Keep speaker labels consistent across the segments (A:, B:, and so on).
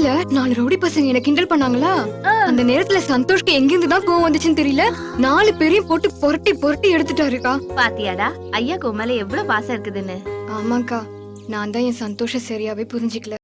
A: வீட்ல 4 ரவுடி பசங்க என்ன கிண்டல் பண்ணாங்களா? அந்த நேரத்துல சந்தோஷ்க்கு எங்க இருந்து தான் கோவம் வந்துச்சுன்னு தெரியல. 4 பேரையும் போட்டு புரட்டி புரட்டி எடுத்துட்டாருக்கா.
B: பாத்தியாடா ஐயா கோமல எவ்வளவு பாசம் இருக்குதுன்னு.
A: ஆமாக்கா, நான் தான் என் சந்தோஷம் சரியாவே புரிஞ்சுக்கல.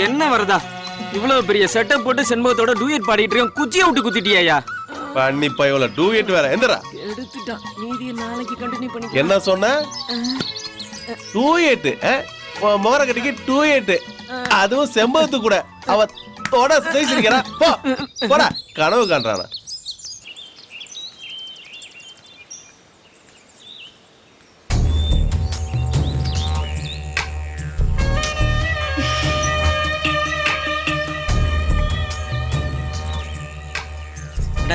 C: என்ன வரதா இவ்வளவு பெரிய செட்டப் போட்டு செண்பகத்தோட டூயட் பாடிட்டு இருக்கேன், குச்சியை விட்டு குத்திட்டியா?
D: பண்ணி பையல டூயட் வேற எந்தடா
C: எடுத்துட்டான், மீதியை நாளைக்கு கண்டினியூ பண்ணி.
D: என்ன சொன்ன? டூயட் மோர கட்டிக்கு டூயட், அதுவும் செம்பகத்து கூட. அவ தொட செய்கிறா போடா, கனவு காண்றானா?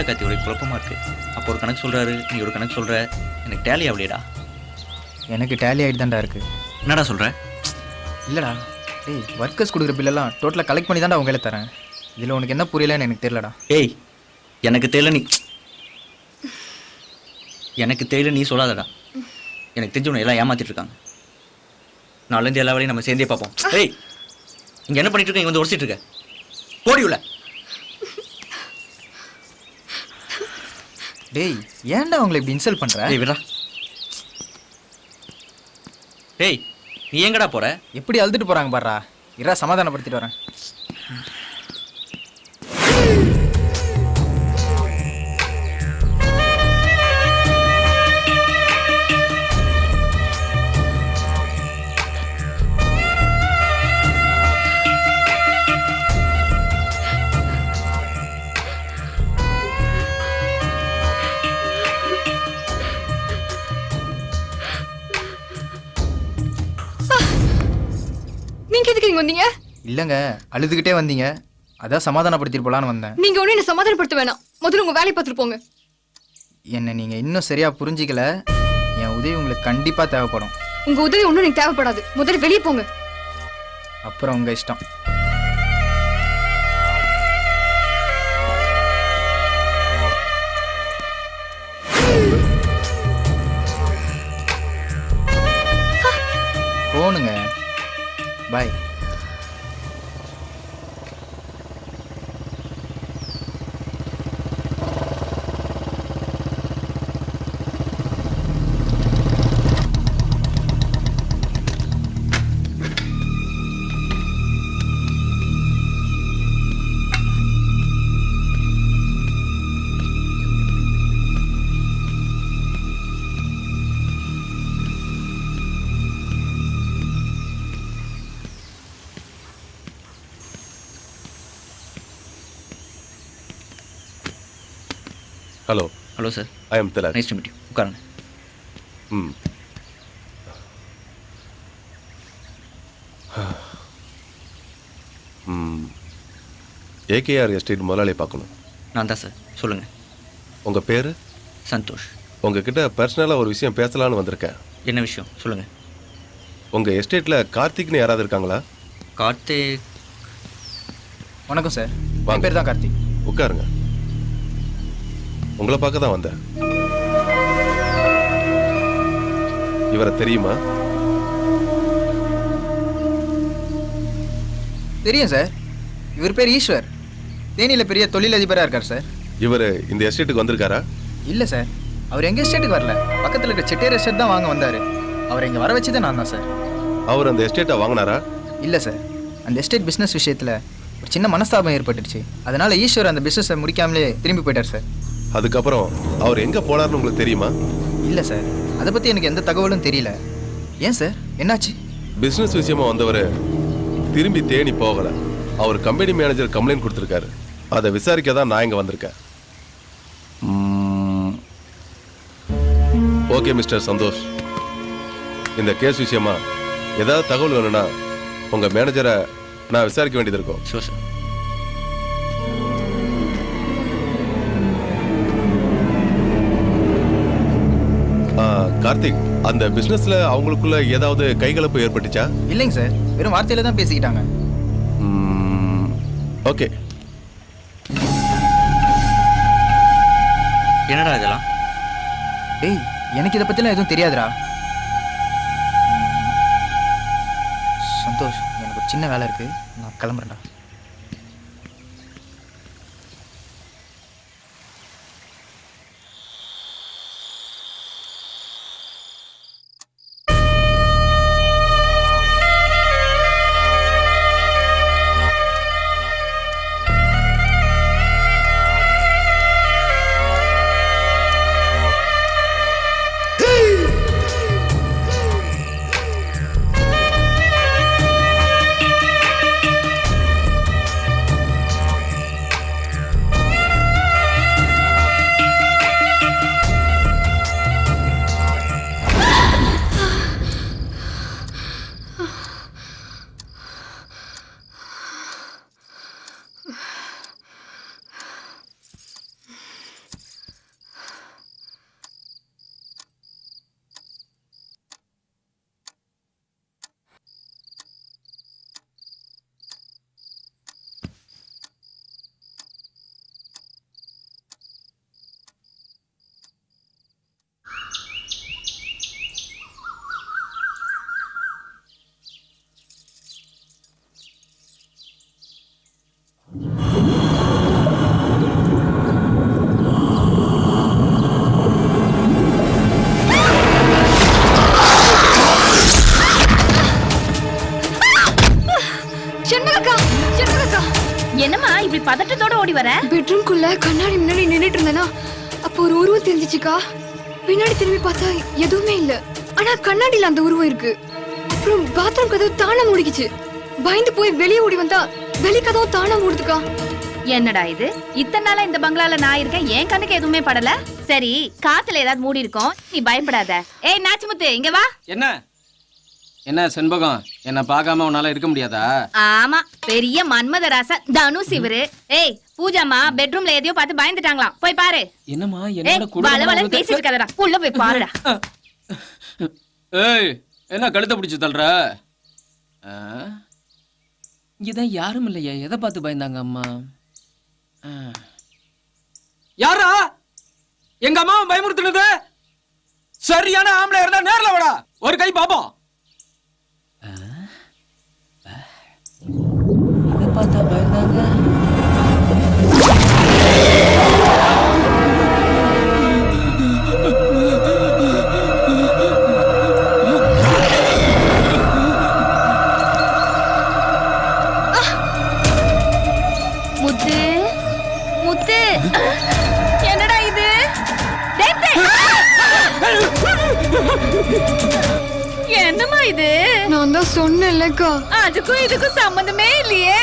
E: கத்தி ஒரு குழப்பமா இருக்கு. அப்போ ஒரு கணக்கு சொல்றாரு, நீ ஒரு கணக்கு சொல்ற, எனக்கு டேலி ஆகலையடா.
F: எனக்கு டேலி ஆகிட்டு தான்டா இருக்கு.
E: என்னடா சொல்ற?
F: இல்லைடா, டேய் ஒர்க்கர்ஸ் கொடுக்குற பில்லெல்லாம் டோட்டலாக கலெக்ட் பண்ணி தான்டா உங்களை தரேன். இதில் உனக்கு என்ன புரியலன்னு எனக்கு தெரியலடா.
E: ஏய் எனக்கு தெரியல, எனக்கு தெரியல நீ சொல்லாதடா. எனக்கு தெரிஞ்சவனை எல்லாம் ஏமாத்திட்டு இருக்காங்க. நாளைந்து எல்லா வேலையும் நம்ம சேர்ந்தே பார்ப்போம். ஏய் இங்கே என்ன பண்ணிட்டு இருக்க? இங்கே வந்து உடச்சிட்டு இருக்க, போடி உள்ள.
F: டேய் ஏன்டா உங்களை இப்படி இன்சல்ட் பண்ற?
E: டேய் விடா. டேய் நீ எங்கடா போற?
F: எப்படி அழுதுட்டு போறாங்க பாருடா. இரா சமாதானப்படுத்திட்டு வரேன்.
A: நீங்க எதுக்கு இங்க வந்தீங்க?
F: இல்லைங்க, அழுதுகிட்டே வந்தீங்க, அதான் சமாதானப்படுத்திட்டு போலான்னு வந்தேன்.
A: நீங்க ஒண்ணு என்ன சமாதானப்படுத்த வேணாம், முதல்ல உங்க வேலையை பார்த்துட்டு போங்க.
F: என்னை நீங்கள் இன்னும் சரியாக புரிஞ்சிக்கல. என் உதவி உங்களுக்கு கண்டிப்பாக தேவைப்படும்.
A: உங்க உதவி ஒன்றும் எனக்கு தேவைப்படாது, முதல்ல வெளியே போங்க.
F: அப்புறம் உங்கள் இஷ்டம். போனுங்க, bye.
D: Hello.
E: Hello sir.
D: I am Tilak.
E: Nice to meet you. உட்காருங்க.
D: ஏகேஆர் எஸ்டேட் முதலாளியை பார்க்கணும்.
E: நான் தான் சார். சொல்லுங்கள்.
D: உங்கள் பேர்?
E: சந்தோஷ்.
D: உங்ககிட்ட பர்சனலாக ஒரு விஷயம் பேசலான்னு வந்திருக்கேன்.
E: என்ன விஷயம் சொல்லுங்கள்.
D: உங்கள் எஸ்டேட்டில் கார்த்திக்னு யாராவது இருக்காங்களா?
E: கார்த்திக்.
F: வணக்கம் சார்,
D: வாங்க.
F: என் பேர் தான் கார்த்திக்.
D: உட்காருங்க. உங்களை பார்க்க தான் வந்தேன். இவரை தெரியுமா?
F: தெரியும் சார், இவர் பேர் ஈஸ்வர். தேனியில் பெரிய தொழிலதிபராக இருக்கார் சார்.
D: இவர் இந்த எஸ்டேட்டுக்கு வந்திருக்காரா?
F: இல்லை சார், அவர் எங்கள் எஸ்டேட்டுக்கு வரல, பக்கத்தில் இருக்க செட்டியார் எஸ்டேட் தான் வாங்க வந்தார். அவர் இங்கே வர வச்சதே நான் தான் சார்.
D: அவர் அந்த எஸ்டேட்டை வாங்கினாரா?
F: இல்லை சார், அந்த எஸ்டேட் பிஸ்னஸ் விஷயத்தில் ஒரு சின்ன மனஸ்தாபம் ஏற்பட்டுச்சு. அதனால் ஈஸ்வர் அந்த பிஸ்னஸை முடிக்காமலே திரும்பி போயிட்டார் சார்.
D: அதுக்கப்புறம் அவர் எங்கே போனார்னு உங்களுக்கு தெரியுமா?
F: இல்லை சார், அதை பற்றி எனக்கு எந்த தகவலும் தெரியல. ஏன் சார், என்னாச்சு?
D: பிஸ்னஸ் விஷயமா வந்தவர் திரும்பி தேனி போகலை. அவர் கம்பெனி மேனேஜர் கம்ப்ளைண்ட் கொடுத்துருக்காரு. அதை விசாரிக்க தான் நான் இங்கே வந்திருக்கேன். ஓகே மிஸ்டர் சந்தோஷ், இந்த கேஸ் விஷயமா ஏதாவது தகவல் வேணும்னா உங்க மேனேஜரை நான் விசாரிக்க வேண்டியது இருக்கும்.
E: Sure sir.
D: கார்த்திக், அந்த பிசினஸ்ல அவங்களுக்குள்ள ஏதாவது கைகலப்பு ஏற்பட்டுச்சா?
F: இல்லைங்க சார், வெறும் வார்த்தையில தான் பேசிக்கிட்டாங்க.
D: ஓகே.
E: என்னடா இதெல்லாம்?
F: டேய், எனக்கு இதை பத்திலாம் எதுவும் தெரியாதுடா. சந்தோஷ், எனக்கு ஒரு சின்ன வேலை இருக்கு, நான் கிளம்புறேன்டா.
B: என்னம்மா இப்படி பதட்டத்தோட ஓடி வர?
A: பெட்ரூம்குள்ள கண்ணாடி முன்னாடி நின்னுட்டு இருந்தேனா, அப்போ ஒரு உருவம் தெரிஞ்சிச்சுக்கா. பின்னாடி திரும்பி பார்த்தா எதுவுமே இல்ல, ஆனா கண்ணாடியில அந்த உருவம் இருக்கு. அப்புறம் பாத்ரூம் கதவு தானா மூடிக்குச்சு. பயந்து போய் வெளியே ஓடி வந்தா வெளி கதவு தானா மூடுதுக்கா.
B: என்னடா இது, இத்தனை நாளா இந்த பங்களால நான் இருக்கேன், என் கண்ணுக்கு எதுவுமே படல. சரி, காத்துல ஏதாவது மூடி இருக்கும், நீ பயப்படாத. ஏய் நாச்சிமுத்து, இங்க வா.
C: என்ன செண்பகம், என்ன பார்க்காம உன்னால இருக்க முடியாதா?
B: ஆமா, பெரிய மன்மத ராச தனுஷ் இவரு. ஏய் பூஜாமா பெட்ரூம்ல எதையோ பார்த்து பயந்துட்டாங்களாம், போய் பாரு.
C: என்னம்மா
B: ஏய்
C: என்னோட கூட
B: வளவளன்னு பேசிட்டு இருக்காதடா, உள்ள போய் பாருடா.
C: ஏய், என்ன கழுத்தை பிடிச்சு தள்ளுற? இங்கதான் யாரும் இல்லையா, எதை பார்த்து பயந்தாங்க அம்மா? யாரா எங்க அம்மாவை பயமுறுத்துனது? சரியான ஆம்பளை இருந்தா நேர்ல வாடா, ஒரு கை பாப்போம். எதை பார்த்தா பயந்தாங்க?
B: முத்து முத்து, என்னடா இது? என்னம்மா இது?
A: நான் தான் சொன்னேன்லக்கா,
B: அதுக்கும் இதுக்கும் சம்பந்தமே இல்லையே.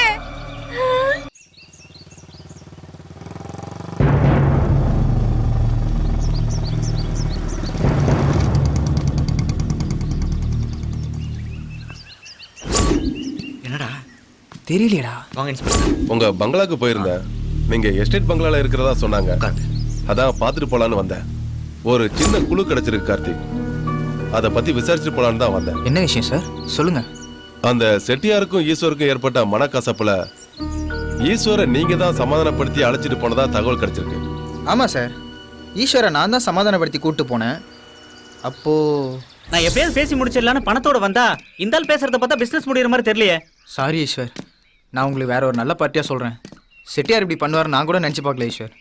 E: என்னடா
F: தெரியலையடா.
E: வாங்க இன்ஸ்பெக்டர்.
D: உங்க பங்களாக்கு போயிருந்தேன், நீங்க எஸ்டேட் பங்களால இருக்கிறதா சொன்னாங்க.
E: உட்காருங்க.
D: அதான் பார்த்துட்டு போலான்னு வந்தேன். ஒரு சின்ன குழு கிடைச்சிருக்கு கார்த்திக், அதை பத்தி விசாரிச்சுட்டு போலான்னு தான் வந்தேன்.
F: என்ன விஷயம் சார், சொல்லுங்க.
D: அந்த செட்டியாருக்கும் ஈஸ்வருக்கும் ஏற்பட்ட மனக்கசப்புல ஈஸ்வரை நீங்க தான் சமாதானப்படுத்தி அழைச்சிட்டு போனதா தகவல் கிடைச்சிருக்கு.
F: ஆமா சார், ஈஸ்வரை நான் தான் சமாதானப்படுத்தி கூப்பிட்டு போனேன். அப்போ
G: நான் எப்பயாவது பேசி முடிச்சிடலான்னு பணத்தோட வந்தா இந்த ஆள் பேசுறத பார்த்தா பிசினஸ் முடிகிற மாதிரி தெரியலையே.
F: சாரி ஈஸ்வர், நான் உங்களுக்கு வேற ஒரு நல்ல பார்ட்டியா சொல்றேன். செட்டியார் இப்படி பண்ணுவார் நான் கூட நினைச்சு பார்க்கல ஈஸ்வர்.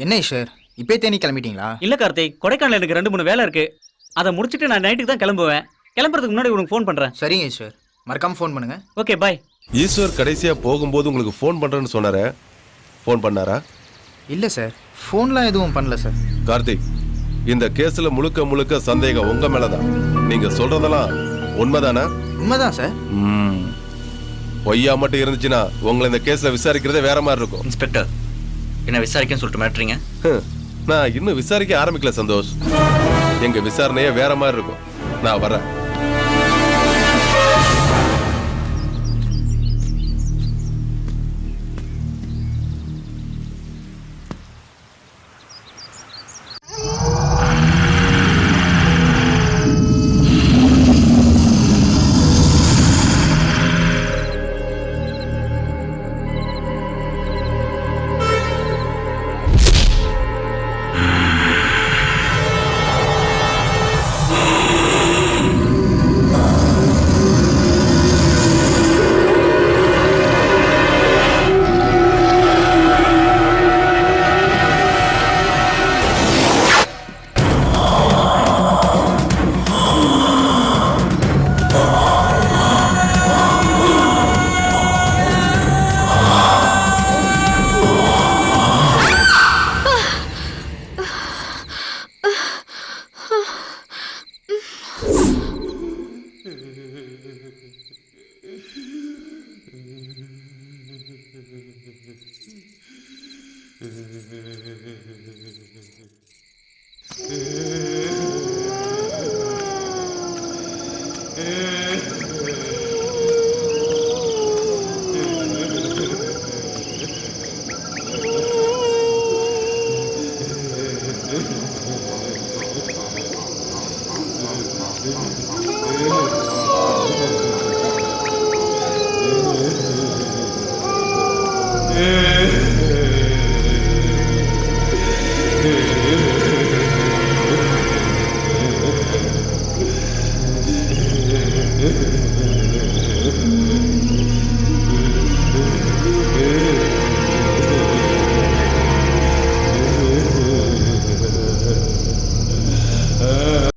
F: என்ன ஈஸ்வர், இப்பே தேனி கிளம்பிட்டீங்களா?
G: இல்ல கார்த்திக், கொடைக்கானல் எனக்கு 2-3 வேலை இருக்கு, அதை முடிச்சிட்டு நான் நைட்டுக்கு தான் கிளம்புவேன். கிளம்புறதுக்கு முன்னாடி உனக்கு ஃபோன் பண்றேன்.
F: சரிங்க ஈஸ்வர், மறக்காம ஃபோன் பண்ணுங்க.
G: Okay bye.
D: ஈஸ்வர் கடைசியா போகும்போது உங்களுக்கு ஃபோன் பண்றேன்னு சொன்னாரு, ஃபோன் பண்ணாரா?
F: இல்ல சார், ஃபோன்லாம் எதுவும் பண்ணல சார்.
D: கார்த்திக், இந்த கேஸ்ல முழுக்க முழுக்க சந்தேகம் உங்க மேலதான். நீங்க சொல்றதெல்லாம் உண்மைதானா?
F: உண்மைதான் சார்.
D: பொய்யா மட்டும் இருந்துச்சுன்னா உங்களை இந்த கேஸ்ல விசாரிக்கிறதே வேற மாதிரி இருக்கும்.
E: இன்ஸ்பெக்டர், என்ன விசாரிக்கன்னு சொல்லிட்டு மிரட்டுறீங்க?
D: நான் இன்னும் விசாரிக்க ஆரம்பிக்கல சந்தோஷ். எங்க விசாரணையே வேற மாதிரி இருக்கும். நான் வரேன்.